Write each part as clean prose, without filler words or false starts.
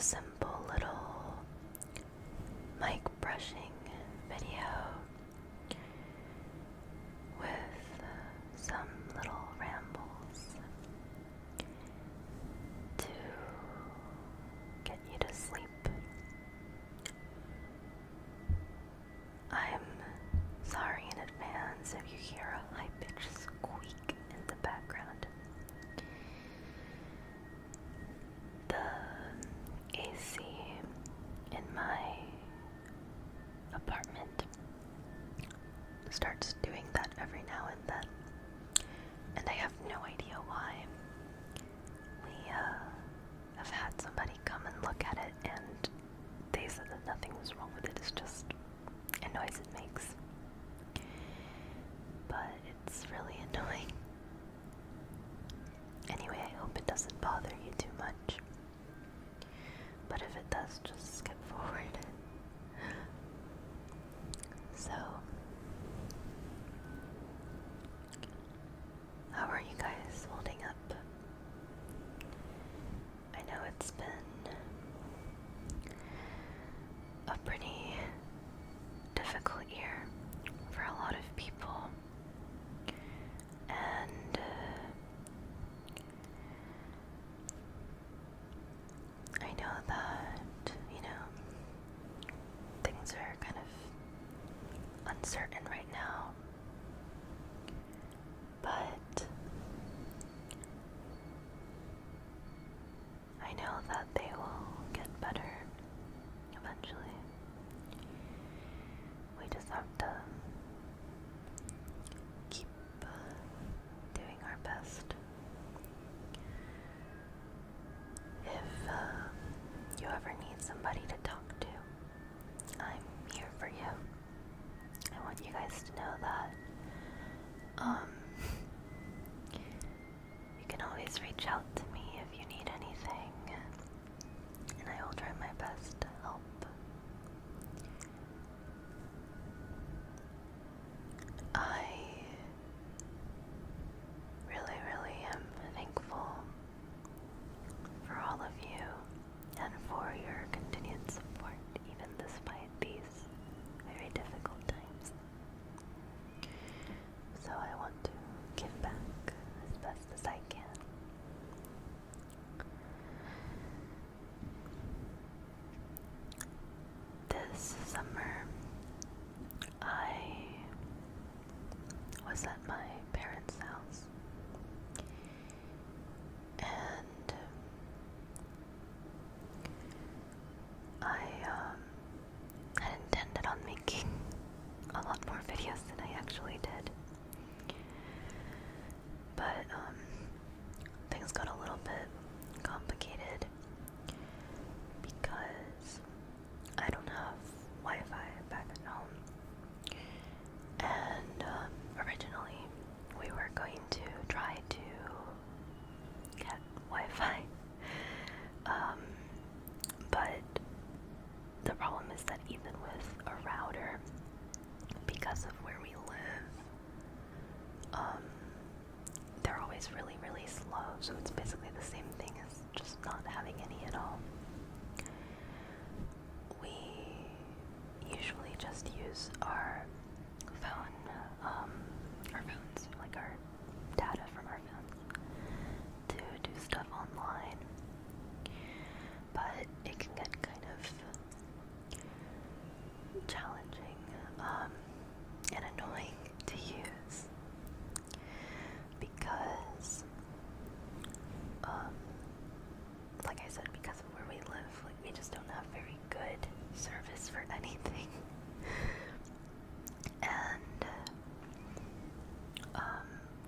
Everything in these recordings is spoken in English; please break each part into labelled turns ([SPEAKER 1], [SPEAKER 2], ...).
[SPEAKER 1] simple little mic brushing video with some little rambles to get you to sleep. I'm sorry in advance if you hear a high-pitched squeak in the background. The AC in my apartment starts doing that every now and then, and I have no idea why. We have had somebody come and look at it, and they said that nothing was wrong with it. It's just a noise it makes. But it's really annoying. Anyway, I hope it doesn't bother you too much. But if it does, just skip forward. So, how are you guys holding up? I know it's been a pretty difficult year for a lot of people, and I know that, things are kind of uncertain right now, but I know that they will get better eventually. We just have to keep doing our best. If you ever need somebody to talk to, I'm here for you. I want you guys to know that. You can always reach out to me if you need anything, and I will try my best to help. I really, really am thankful for all of you and for your continued support, even despite these very difficult times. So I want to give back as best as I can. This summer, I was at my parents' house, and I had intended on making a lot more videos than I actually did, but things got a little bit complicated because I don't have Wi-Fi back at home, and originally we were going to try to get Wi-Fi, but the problem is that even with a router, because of where we live, they're always really, really slow, so it's basically the same thing as just not having any at all. We usually just use our phones, like our data from our phones, to do stuff online, but it can get kind of challenging and annoying to use because, like I said, because of where we live, like we just don't have very good service for anything. And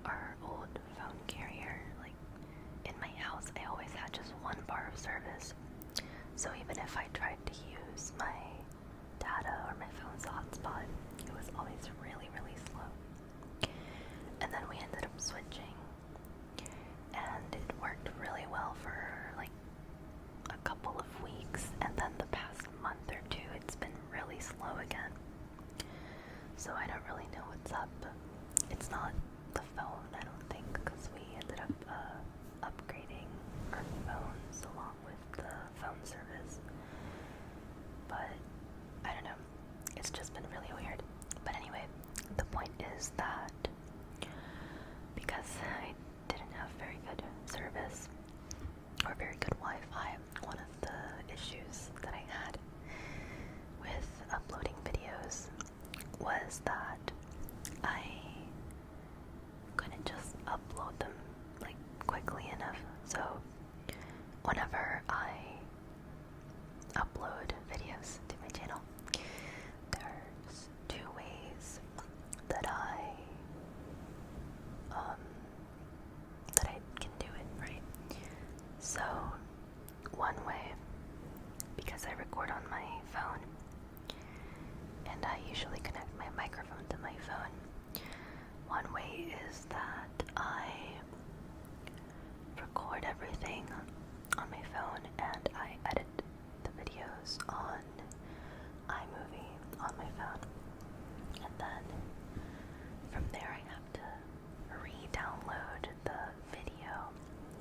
[SPEAKER 1] our old phone carrier, like in my house, I always had just one bar of service. So even if I tried to use my data or my phone's hotspot, it was always really, really slow. And then we ended up switching, and it worked really well for like a couple of weeks, and then the past month or two it's been really slow again. So I don't really know what's up. It's not the phone, I don't think, because we ended up upgrading our phones along with the phone service. But I don't know, it's just been really weird. But anyway, the point is that because I didn't have very good service or very good Wi-Fi, one of the issues that I had with uploading videos was that I couldn't just upload them like quickly enough. So whenever I upload videos to my channel, there's two ways that I can do it, right? So one way, because I record on my phone and I usually connect my microphone to my phone, one way is that I record everything on my phone and I edit the videos on iMovie on my phone, and then from there I have to re-download the video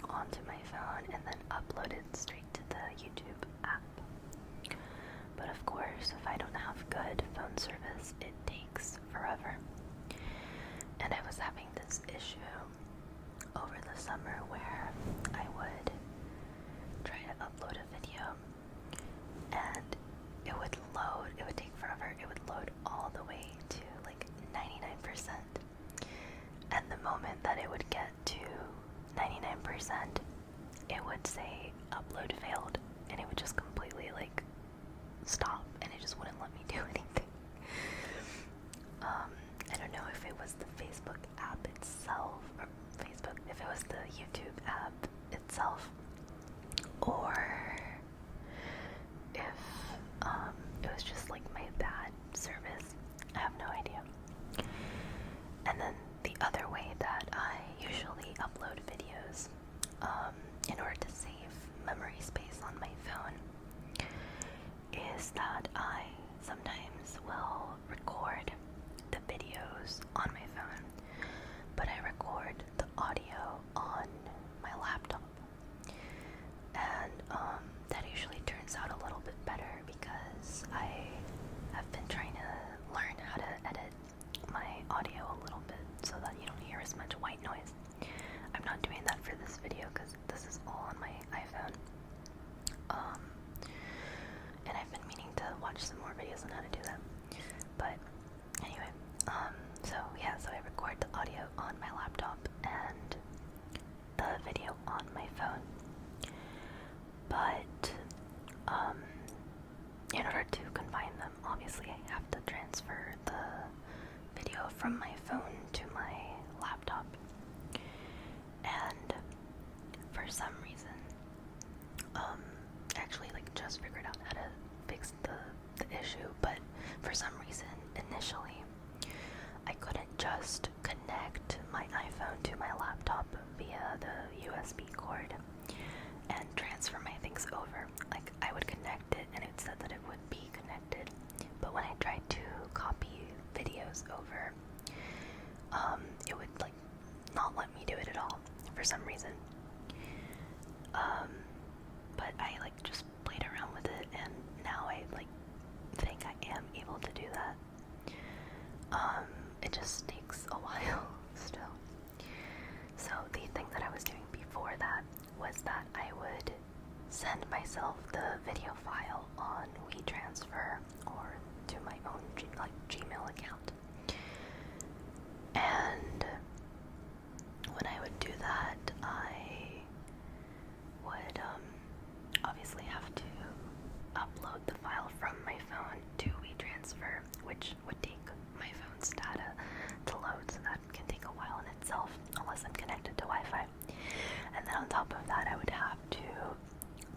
[SPEAKER 1] onto my phone and then upload it straight to the YouTube app. But of course, if I don't have good phone service, it takes forever. And I was having this issue over the summer where I would try to upload a video and it would load, it would take forever, it would load all the way to like 99%. And the moment that it would get to 99%, it would say upload failed, and it would just completely like stop, and it just wouldn't let me do anything. I don't know if it was the Facebook app itself, or if it was the YouTube app itself, or if it was just like my bad service. I have no idea. And then the other way that I usually upload videos, in order to save memory space on my phone, is that I sometimes will record the videos on my phone, but I record the audio on my laptop. And that usually turns out a little bit better because I have been trying to learn how to edit my audio a little bit so that you don't hear as much white noise. I'm not doing that for this video because this is all on my iPhone. And I've been meaning to watch some more videos on how to do that. But anyway, so I record the audio on my laptop and the video on my phone. But in order to combine them, obviously I have to transfer the video from my phone to my laptop. And for some reason, actually like just figured out how to fix the issue, but for some reason initially I couldn't just connect my iPhone to my laptop via the USB cord and transfer my things over. Like I would connect it and it said that it would be connected, but when I tried to copy videos over, it would like not let me do it at all for some reason. But I like just played around with it and now I like think I am able to do that. It just takes a while still. So the thing that I was doing before that was that I would send myself the video file on WeTransfer or to my own Gmail account. And when I would do that, I would obviously have to upload the file from my phone to WeTransfer, which would take my phone's data to load, so that can take a while in itself, unless I'm connected to Wi-Fi. And then on top of that, I would have to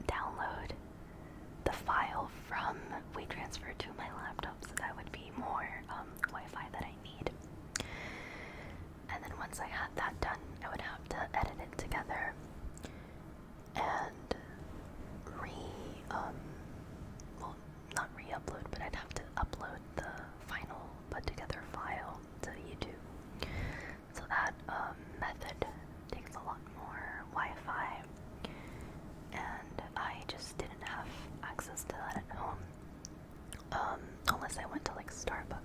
[SPEAKER 1] download the file from WeTransfer to my laptop, so that would be more Wi-Fi that I need. And then once I had that done, I would have to edit it together and not re-upload, but I'd have to upload the final put together file to YouTube. So that method takes a lot more Wi-Fi, and I just didn't have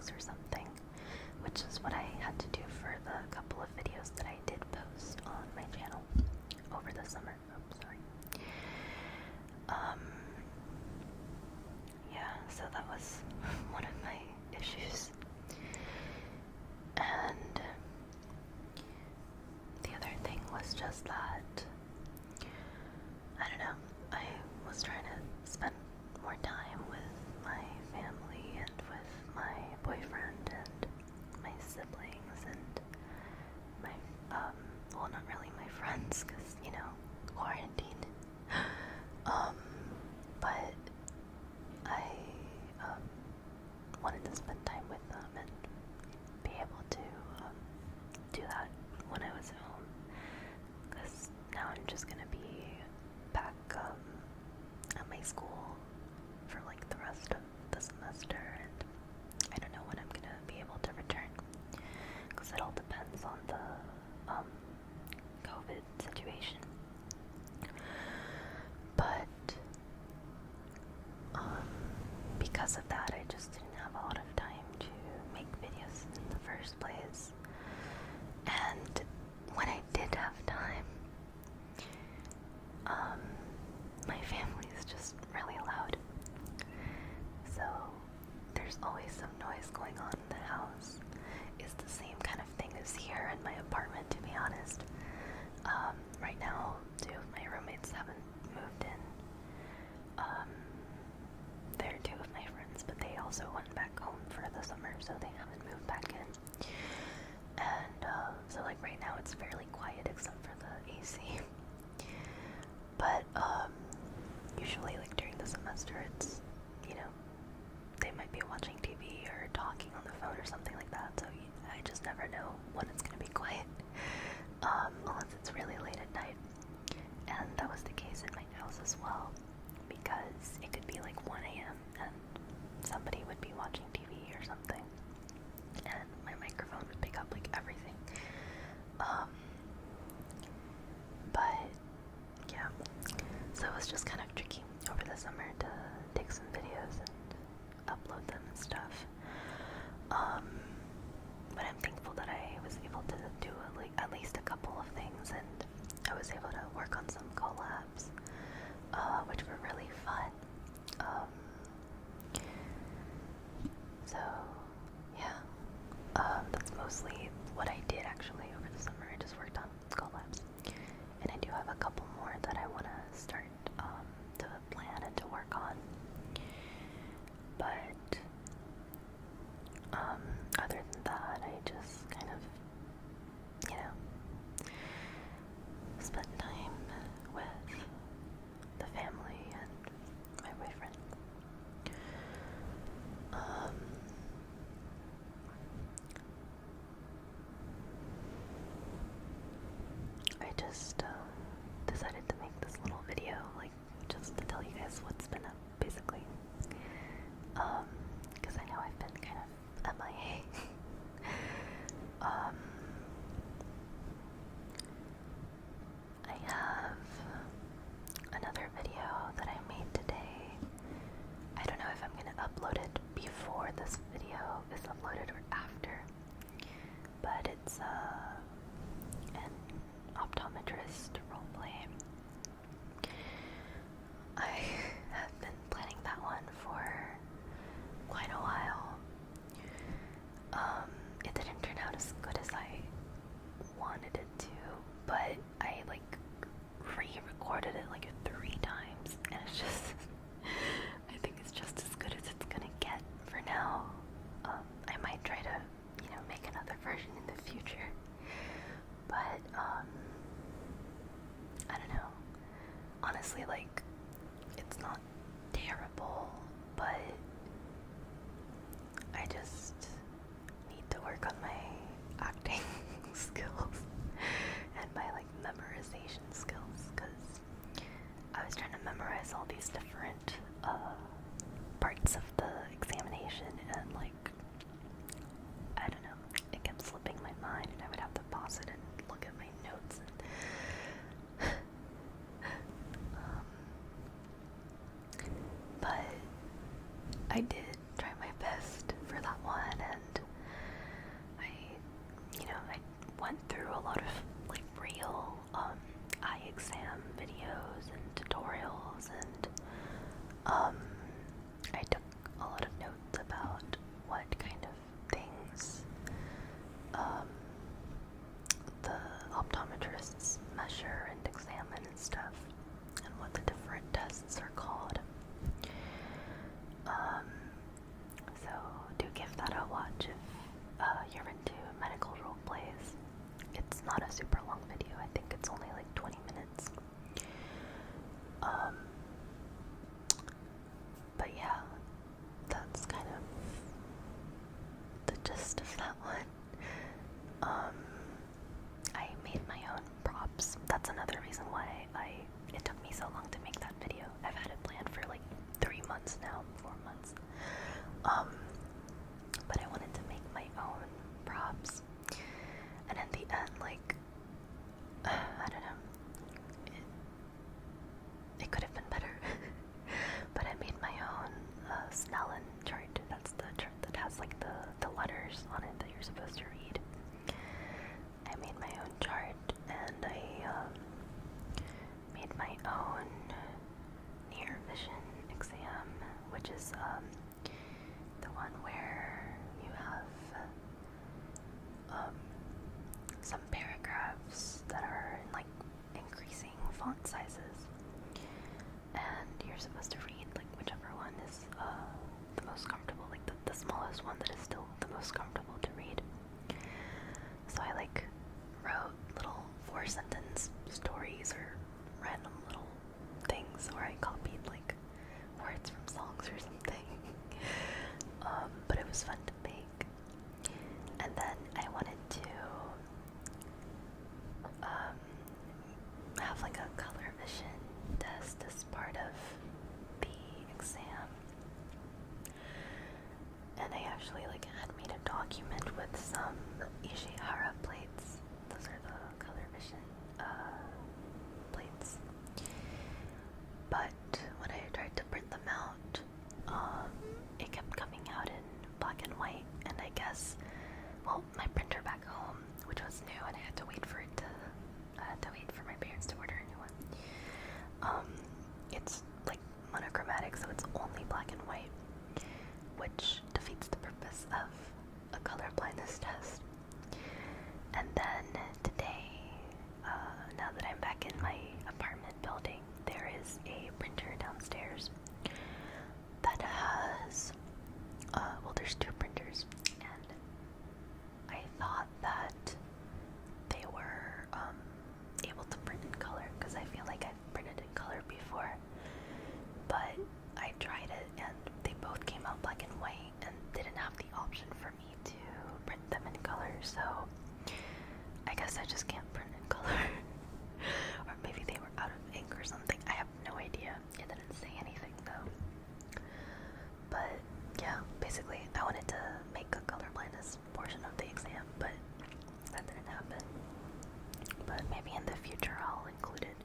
[SPEAKER 1] weeks or something, which is what I had to do for the couple of videos that I did post on my channel over the summer. Oops, sorry. Yeah, so that was one of my issues. And the other thing was just that, I don't know, I was trying to spend more time with my family and with my boyfriend and my siblings and my, well, not really my friends, because, you know, quarantine. But I, wanted to spend time with them and be able to, do that when I was at home, because now I'm just gonna be back, at my school for like the rest of the semester, and I don't know when I'm gonna be able to return, because it all depends on the, COVID situation. But, because of that, I just didn't have a lot of time to make videos in the first place. And when I did have time, my family is just really loud. So there's always some noise going on in the house. It's the same kind of thing as here in my apartment, to be honest. Right now, 2 of my roommates haven't moved in. They're 2 of my friends, but they also went back home for the summer, so they haven't moved back in. And so like right now it's fairly quiet except for the AC. But usually like during the semester it's, you know, they might be watching TV or talking on the phone or something like that, so I just never know when it's gonna be quiet, unless it's really late at night. And that was the case in my house as well, because it could be like 1 a.m. and somebody would be watching TV or something, and my microphone would pick up like everything. But yeah, so it was just kind of tricky over the summer to take some videos and upload them and stuff. But I'm thankful that I was able to do like at least a couple of things, and I was able to work on some collabs, which were really fun. So yeah, that's mostly what I did actually over the summer. I just worked on collabs, and I do have a couple more that I want to start to plan and to work on. But other than that, I just kind of, you know, spent time with the family and my boyfriend. I just decided to make this little video, like, just to tell you guys what's been up, basically. Because I know I've been kind of MIA watch if you're into medical role plays. It's not a super long video. I think it's only like 20 minutes. But yeah, that's kind of the gist of that one. I made my own props. That's another reason why it took me so long to make that video. I've had it planned for like 3 months now, 4 months. But I wanted to make my own props. And in the end, like, I don't know, it could have been better. But I made my own Snellen chart. That's the chart that has like the letters on it that you're supposed to read. I made my own chart, and I made my own near vision exam, which is the one where you have some paragraphs that are in like increasing font sizes, and you're supposed to read like whichever one is the most comfortable, like the smallest one that is still the most comfortable to read. So I like wrote little 4-sentence stories or random little things, or I copied like words from songs or something. But it was fun to make. And then I wanted to have like a color vision test as part of the exam. And I actually like had made a document with some Ishihara plates. Those are the color vision plates. But when I tried to print them out, it kept coming out in black and white, and I guess, well, my printer back home, which was new, and I had to wait for my parents to order a new one. It's like monochromatic, so it's only black and white, which defeats the purpose of a color blindness test. And then today, now that I'm back in my apartment building, there is a printer downstairs that has, well, there's 2 printers, and I thought that they were able to print in color, because I feel like I've printed in color before, but I tried it and they both came out black and white and didn't have the option for me to print them in color, so I guess I just can't print in color. Or maybe they were out of ink or something. I have no idea. It didn't say anything though. But yeah, basically I wanted to make a color blindness portion of the exam, but that didn't happen. But maybe in the future I'll include it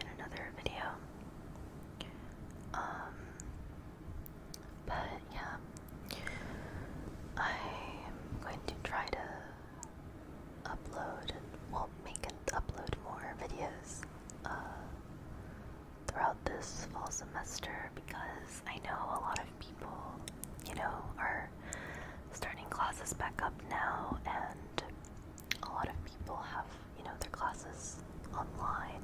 [SPEAKER 1] in another video. But yeah, I'm going to try to upload upload more videos throughout this fall semester, because I know a lot of people, are starting classes back up now, and a lot of people have, their classes online,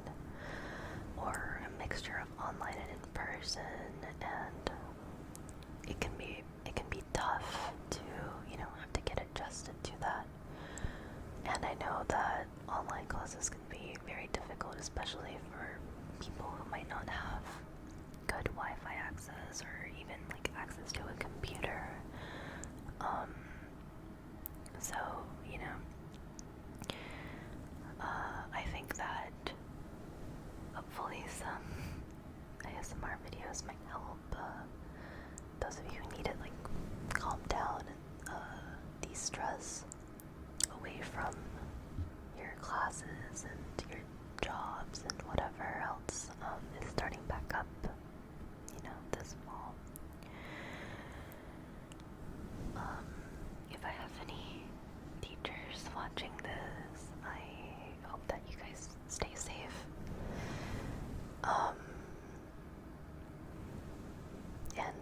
[SPEAKER 1] or a mixture of online and in person, and it can be tough to, have to get adjusted to that. And I know that online classes can be very difficult, especially for people who might not have good Wi-Fi access, or even like access to a computer. So, I think that hopefully some ASMR videos might help those of you who need it, like, calm down and de-stress away from your classes and your jobs and whatever else is starting back up, this fall. If I have any teachers watching this, I hope that you guys stay safe. And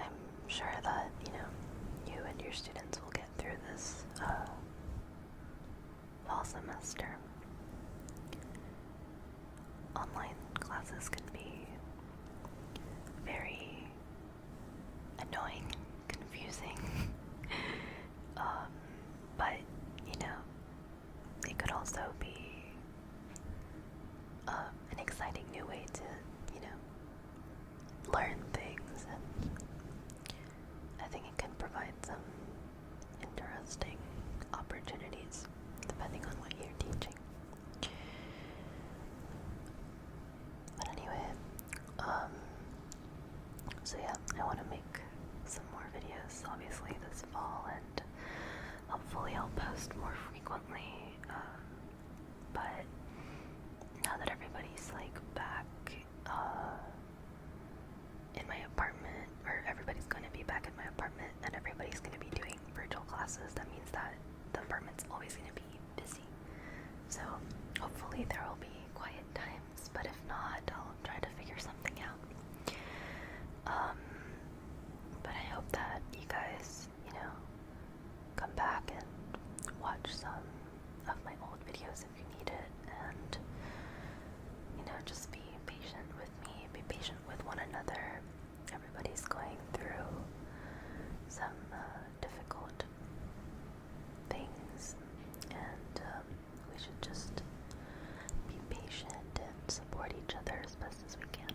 [SPEAKER 1] I'm sure that, you and your students will get through this fall semester. Online classes can be very annoying, confusing, an exciting new way to, you know, learn things, and I think it can provide some interesting opportunities depending on what you're teaching. But anyway, so yeah, I want to make some more videos, obviously, this fall, and hopefully I'll post more frequently, but now that everybody's, like, back, in my apartment, or everybody's going to be back in my apartment, and everybody's going to be doing virtual classes, that means that the apartment's always going to be busy. So hopefully there will be quiet times, but if not, I'll try to figure something out. But I hope that you guys, you know, come back and watch some of my old videos if you need it, and, you know, just be patient with me, be patient with one another. Everybody's going through some difficult things, and we should just be patient and support each other as best as we can.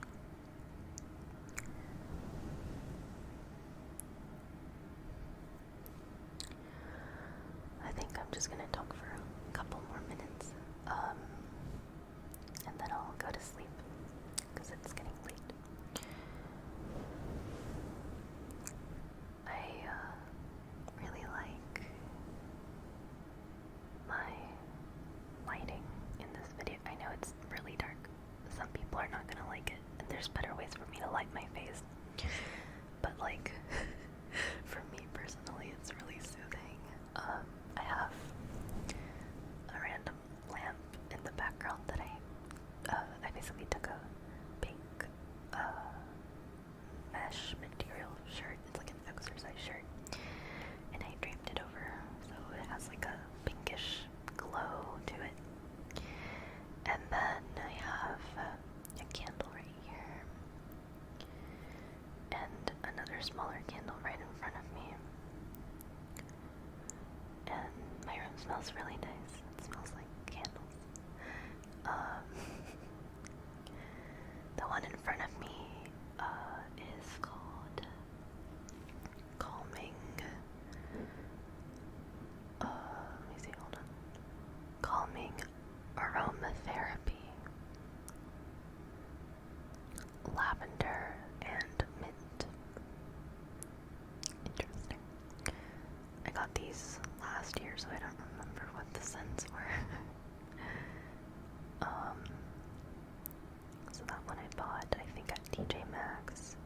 [SPEAKER 1] I think I'm just gonna talk for a couple more minutes, and then I'll go to sleep, because it's getting late. I really like my lighting in this video. I know it's really dark. Some people are not gonna like it, and there's better ways for me to light my face. But, like, for me personally, it's really soothing. I have a random lamp in the background that I basically took a pink mesh material shirt. It's like an exercise shirt, and I draped it over, so it has like a pinkish glow to it. And then I have a candle right here, and another smaller candle right in front of me. And my room smells really nice. It smells like candles. The one in front of me is called Calming. Let me see, hold on. Calming Aromatherapy. Lavender and mint. Interesting. I got these last year, so I don't remember what the scents were. So that one I bought, I think, at TJ Maxx.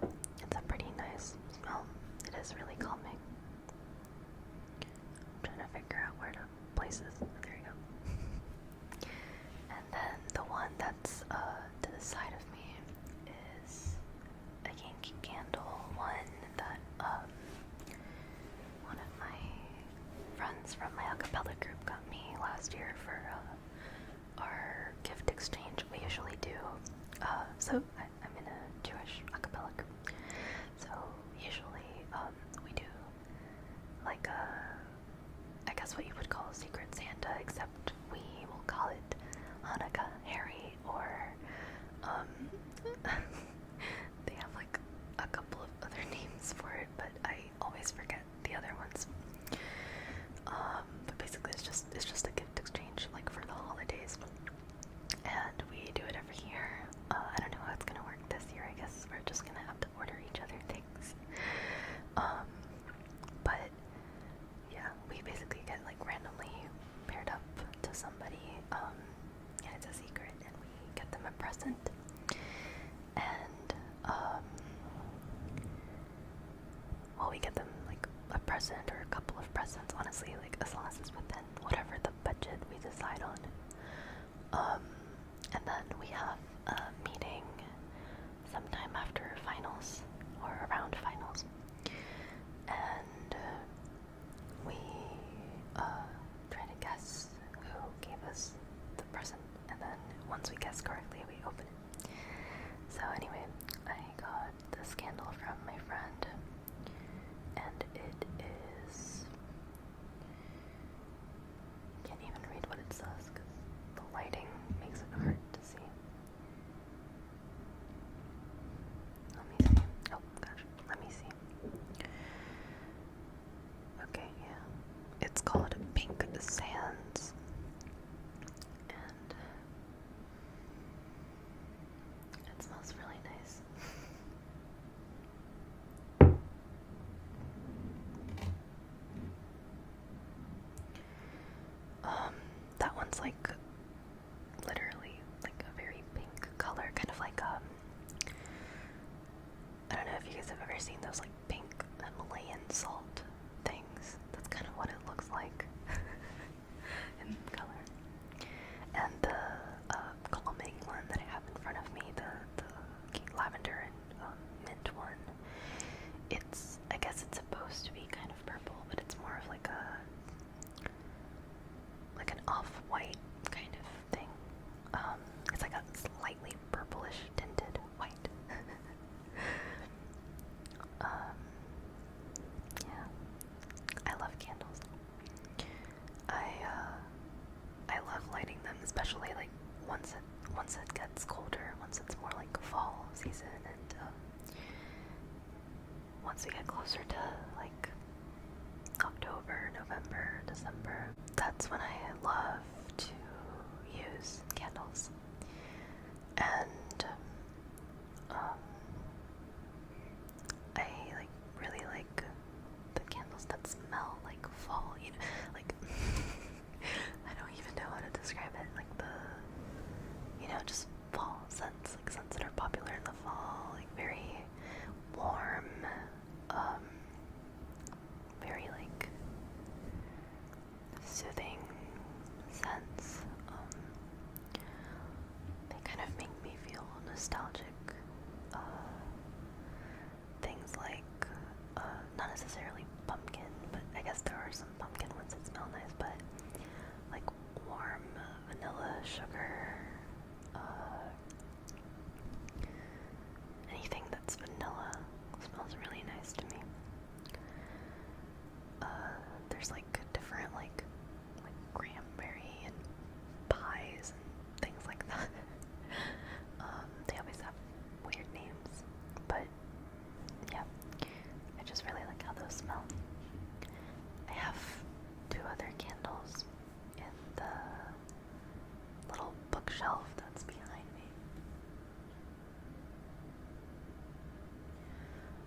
[SPEAKER 1] It's a pretty nice smell. It is really calming. I'm trying to figure out where to place this. There you go. And then the one that's to the side of me is a Yankee Candle one that one of my friends from my acapella group got me last year for our gift exchange we usually do. So I'm in a Jewish acapella group, so usually we do like I guess what you would call a Secret Santa, except we will call it Hanukkah Harry, or they have like a couple of other names for it, but I always forget the other ones. But basically it's just a gift exchange, like, for the holidays, and we do it every year. I don't know how it's gonna work this year. I guess we're just gonna have to order each other things. But yeah, we basically get, like, randomly paired up to somebody, and it's a secret, and we get them a present. And well, we get them, like, a present or a couple of presents, honestly, like, as long as it's within whatever the budget we decide on. And then we have a meeting sometime after finals, or around finals, and we try to guess who gave us the present, and then once we guess correctly, we open it. So anyway, I got this candle from my friend, and it is, can't even read what it says because the lighting soothing scents. They kind of make me feel nostalgic. Things like, not necessarily pumpkin, but I guess there are some pumpkin ones that smell nice, but like warm vanilla, sugar, anything that's vanilla smells really nice to me. There's like different like cranberry and pies and things like that. They always have weird names, but yeah, I just really like how those smell. I have 2 other candles in the little bookshelf that's behind me.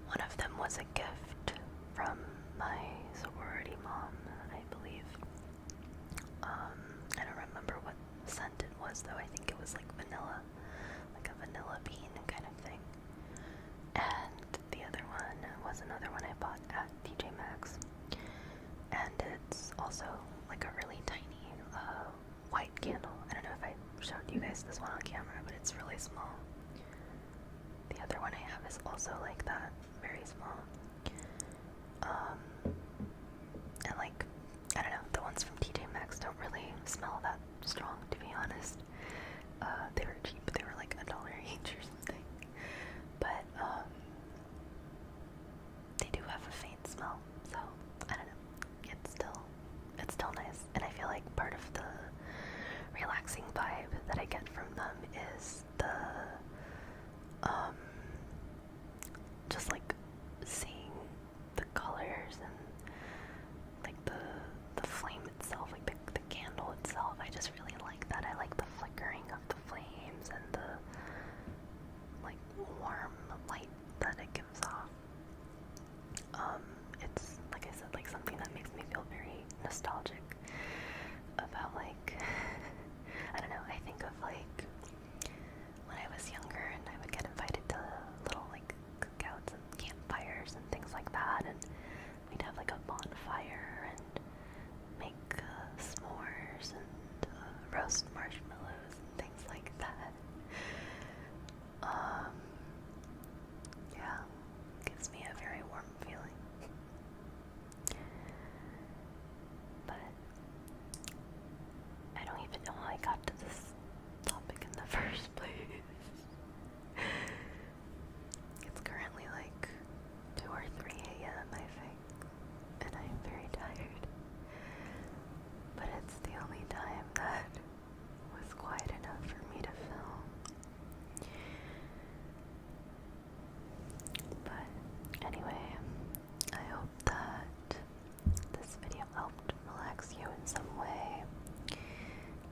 [SPEAKER 1] One of them was a gift from my sorority mom, I believe. I don't remember what scent it was though. I think it was like vanilla, like a vanilla bean kind of thing. And the other one was another one I bought at TJ Maxx. And it's also like a really tiny white candle. I don't know if I showed you guys this one on camera, but it's really small. The other one I have is also like that, very small. And like, I don't know, the ones from TJ Maxx don't really smell that strong, to be honest. They were cheap, they were like $1 each or something. But they do have a faint smell, so I don't know. It's still nice. And I feel like part of the relaxing vibe that I get from them is the just like seeing the colors and like the flame itself, like the candle itself. I just really like that. I like the flickering of the flames and the like warm light that it gives off. It's like I said, like something that makes me feel very nostalgic about like I don't know, I think of like when I was younger and I would get invited to little like cookouts and campfires and things like that, and we'd have like a bonfire and make s'mores and roast marshmallows and things like that. Yeah, gives me a very warm feeling. But I don't even know how I got to this topic in the first place. It's currently like 2 or 3 a.m. I think, and I'm very tired. But it's the only time that was quiet enough for me to film. But anyway, I hope that this video helped relax you in some way,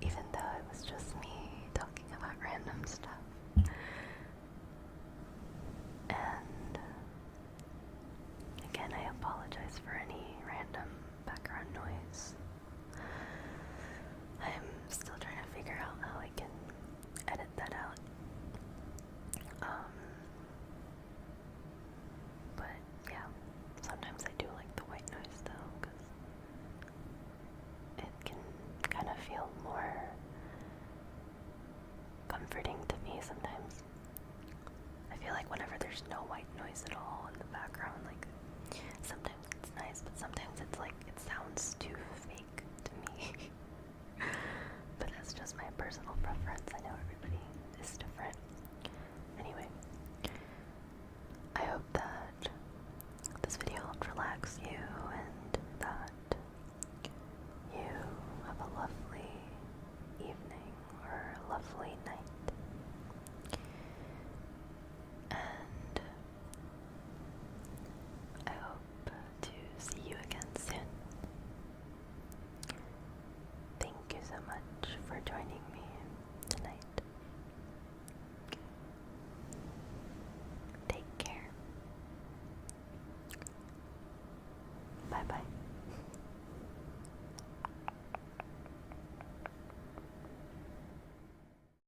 [SPEAKER 1] even though it was just me talking about random stuff. And again, I apologize for any random background noise. I'm still trying to figure out how I can edit that out. But yeah, sometimes I do like the white noise though, because it can kind of feel more comforting to me sometimes. I feel like whenever there's no white noise at all in the background, like sometimes it's nice, but sometimes it's like it sounds too fake to me. But that's just my personal preference. I know everybody is different. Anyway, I hope that this video helped relax you and that you have a lovely evening or a lovely night. And I hope to see you again soon. Thank you so much for joining me tonight. Take care. Bye bye.